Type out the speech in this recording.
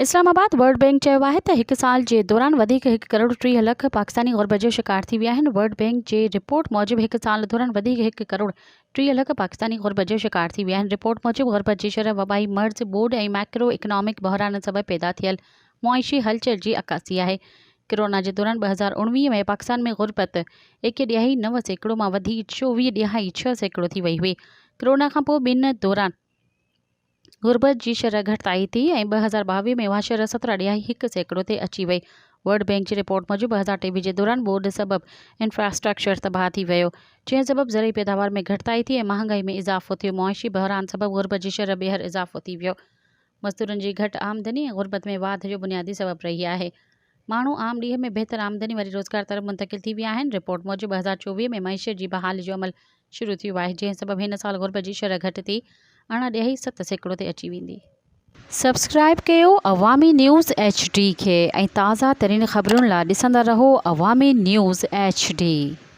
Islamabad world bank चयो आहे त हिकु साल जे दौरान वधीक 1 करोड़ 30 लख पाकिस्तानी ग़ुर्बत जो शिकार थी विया आहिनि। वर्ल्ड बैंक जे रिपोर्ट मूजिबि हिकु साल दौरान वधीक 1 करोड़ 30 लख पाकिस्तानी ग़ुर्बत जो शिकार थी विया आहिनि। रिपोर्ट मूजिबि ग़ुर्बत जी शरह वबाई मर्ज़, बोर्ड ऐं मैक्रो इकनॉमिक बहरान सबबि पैदा थियल मुआशी हलचल जी अक्सी आहे। कोरोना जे दौरान 2019 में पाकिस्तान में ग़ुर्बत 1.9% मां वधी 24.6% थी वई हुई। कोरोना खां पोइ ॿिनि दौरान ग़ुर्बत जी शरह घटिताई थी ऐं 2022 में उहा शरह 17.1% ते अची वई। वर्ल्ड बैंक जी रिपोर्ट मूजिबि 2023 जे दौरान बोर्ड सबबि इंफ्रास्ट्रक्चर तबाह थी वियो, जंहिं सबबि ज़रई पैदावार में घटिताई थी ऐं महांगाई में इज़ाफ़ो थियो। मुआशी बहरान सबबि ग़ुर्बत जी शरह ॿीहर इज़ाफ़ो थी वियो। मज़दूरनि जी घटि आमदनी ऐं ग़ुर्बत में वाध जो बुनियादी सबबु रही आहे। माण्हू आम ॾींहं में बहितर आमदनी वारी रोज़गार तरफ़ मुंतक़िल थी विया आहिनि। रिपोर्ट मूजिबि 2024 में मईशत जी बहाली जो अमल शुरू थियो आहे, जंहिं सबबि हिन साल ग़ुर्बत जी शरह घटि थी 8.7% ते अची वेंदी। सब्सक्राइब कयो अवामी न्यूज़ HD खे ऐं ताज़ा तरीन ख़बरुनि लाइ ॾिसंदा रहो अवामी न्यूज़ HD।